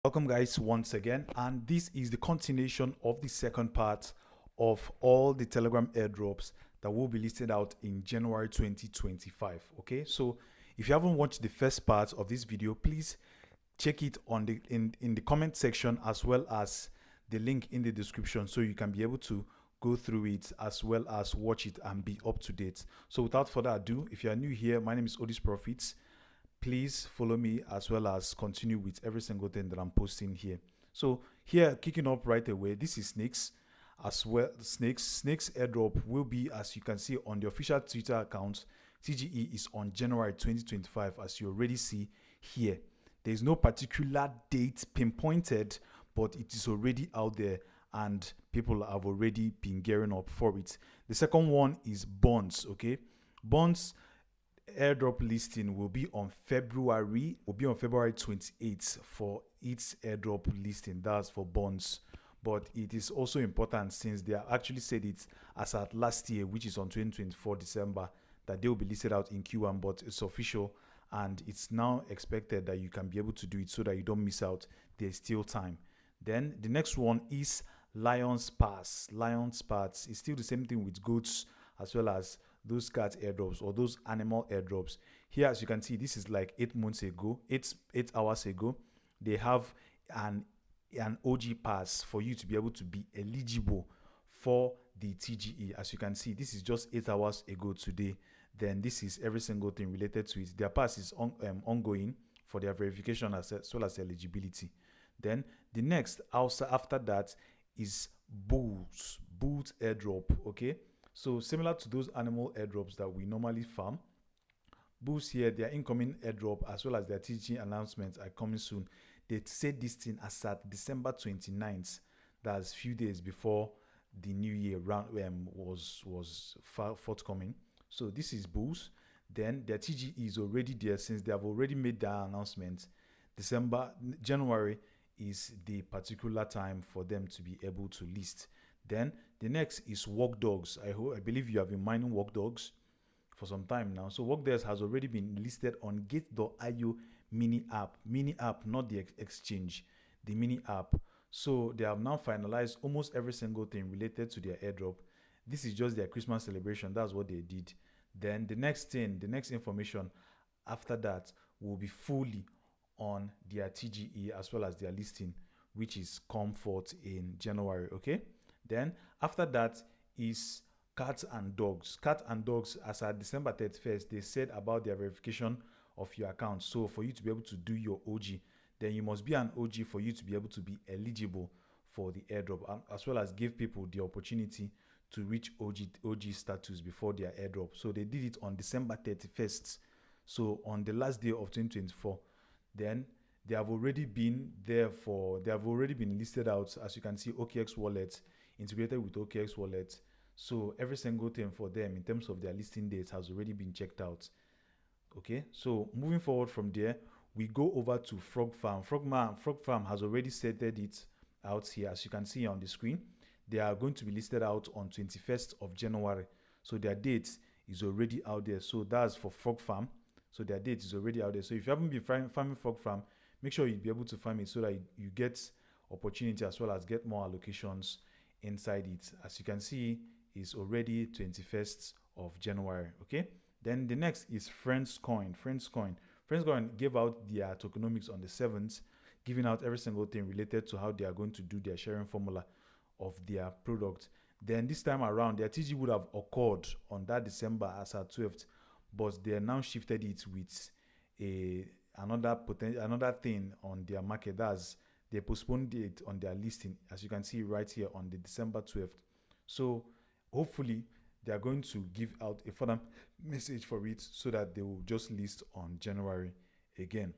Welcome, guys, once again, and this is the continuation of the second part of all the Telegram airdrops that will be listed out in January 2025. Okay, so if you haven't watched the first part of this video, please check it on the in the comment section as well as the link in the description, so you can be able to go through it as well as watch it and be up to date. So without further ado, if you are new here, my name is Odis Profits. Please follow me as well as continue with every single thing that I'm posting here. So here, kicking up right away, this is Snakes as well. Snakes airdrop will be, as you can see on the official Twitter account, TGE is on January 2025, as you already see here. There is no particular date pinpointed, but it is already out there and people have already been gearing up for it. The second one is bonds. Okay, bonds airdrop listing will be on February 28th for its airdrop listing. That's for bonds, but it is also important since they have actually said it as at last year, which is on 2024 December, that they will be listed out in Q1, but it's official and it's now expected that you can be able to do it so that you don't miss out. There's still time. Then the next one is Lion's Pass. Lion's Pass is still the same thing with goats as well as those cat airdrops or those animal airdrops. Here, as you can see, this is like 8 months ago, 8 hours ago. They have an OG pass for you to be able to be eligible for the TGE. As you can see, this is just 8 hours ago today. Then this is every single thing related to it. Their pass is ongoing for their verification as well as eligibility. Then the next also after that is Bulls airdrop. Okay, so similar to those animal airdrops that we normally farm, Bulls here, their incoming airdrop as well as their TGE announcements are coming soon. They said this thing as at December 29th. That's few days before the new year round was forthcoming. So this is Bulls. Then their TGE is already there since they have already made their announcement. January is the particular time for them to be able to list. Then the next is Walk Dogs. I believe you have been mining Walk Dogs for some time now. So Walk Dogs has already been listed on Gate.io mini app, not the exchange, the mini app. So they have now finalized almost every single thing related to their airdrop. This is just their Christmas celebration. That's what they did. Then the next information after that will be fully on their TGE as well as their listing, which is come forth in January. Okay, then after that is Cats and Dogs. Cat and Dogs, as at December 31st, they said about their verification of your account. So for you to be able to do your OG, then you must be an OG for you to be able to be eligible for the airdrop, as well as give people the opportunity to reach OG status before their airdrop. So they did it on December 31st. So on the last day of 2024, then they have already been listed out. As you can see, OKX wallet integrated with OKX wallet. So every single thing for them in terms of their listing dates has already been checked out. Okay, so moving forward from there, we go over to Frog Farm. Frog Farm has already stated it out here. As you can see on the screen, they are going to be listed out on 21st of January. So their date is already out there. So that's for Frog Farm. So their date is already out there. So if you haven't been farming Frog Farm, make sure you be able to farm it so that you get opportunity as well as get more allocations inside it. As you can see, it's already 21st of January. Okay, then the next is Friends Coin. Friends Coin gave out their tokenomics on the 7th, giving out every single thing related to how they are going to do their sharing formula of their product. Then this time around, their TG would have occurred on that December as at 12th, but they now shifted it with another thing on their market. That's they postponed it on their listing, as you can see right here on the December 12th. So hopefully they are going to give out a further message for it so that they will just list on January again.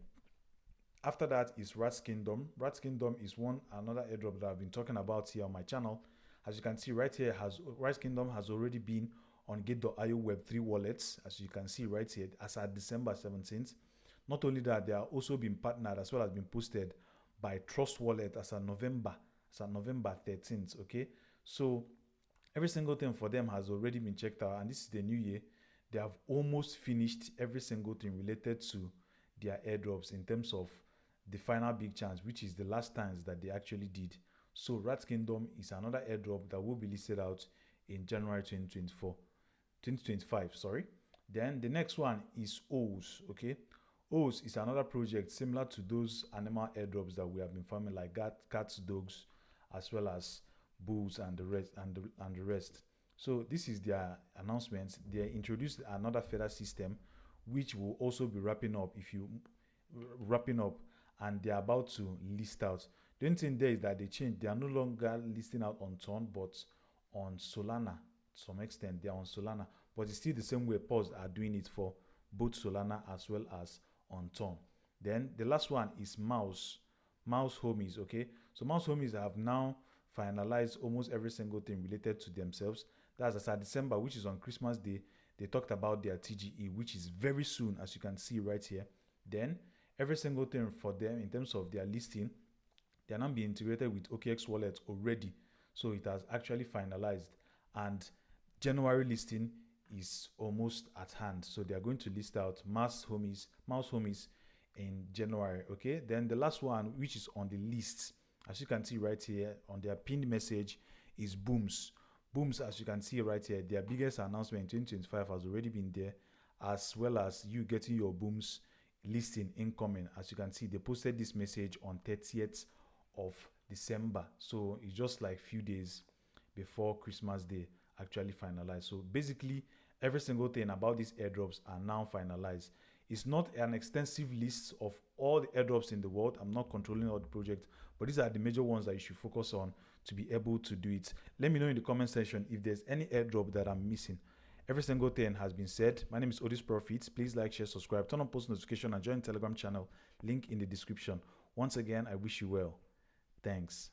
After that is Rats Kingdom. Rats Kingdom is another airdrop that I've been talking about here on my channel. As you can see right here, Rats Kingdom has already been on Gate.io Web3 wallets, as you can see right here, as at December 17th. Not only that, they are also being partnered as well as been posted by Trust Wallet as at November 13th. Okay, so every single thing for them has already been checked out, and this is the new year. They have almost finished every single thing related to their airdrops in terms of the final big chance, which is the last times that they actually did. So Rat Kingdom is another airdrop that will be listed out in January 2025, sorry. Then the next one is O's, okay? O's is another project similar to those animal airdrops that we have been farming, like cats, dogs, as well as bulls and the rest. So this is their announcement. They introduced another further system, which will also be wrapping up, and they're about to list out. The only thing there is that they changed. They are no longer listing out on Ton, but on Solana. To some extent, they are on Solana, but it's still the same way Pause are doing it for both Solana as well as on Ton. Then the last one is Mouse Homies. Okay, so Mouse Homies have now finalized almost every single thing related to themselves. That's as at December, which is on Christmas Day. They talked about their TGE, which is very soon, as you can see right here. Then every single thing for them in terms of their listing, they are now being integrated with OKX wallet already. So it has actually finalized, and January listing is almost at hand. So they are going to list out Mouse Homies in January. Okay. Then the last one, which is on the list, as you can see right here on their pinned message, is Booms. Booms, as you can see right here, their biggest announcement in 2025 has already been there, as well as you getting your Booms listing incoming. As you can see, they posted this message on 30th of December. So it's just like few days before Christmas Day actually finalized. So basically, every single thing about these airdrops are now finalized. It's not an extensive list of all the airdrops in the world. I'm not controlling all the projects, but these are the major ones that you should focus on to be able to do it. Let me know in the comment section if there's any airdrop that I'm missing. Every single thing has been said. My name is Odis Profits. Please like, share, subscribe, turn on post notification, and join the Telegram channel. Link in the description. Once again, I wish you well. Thanks.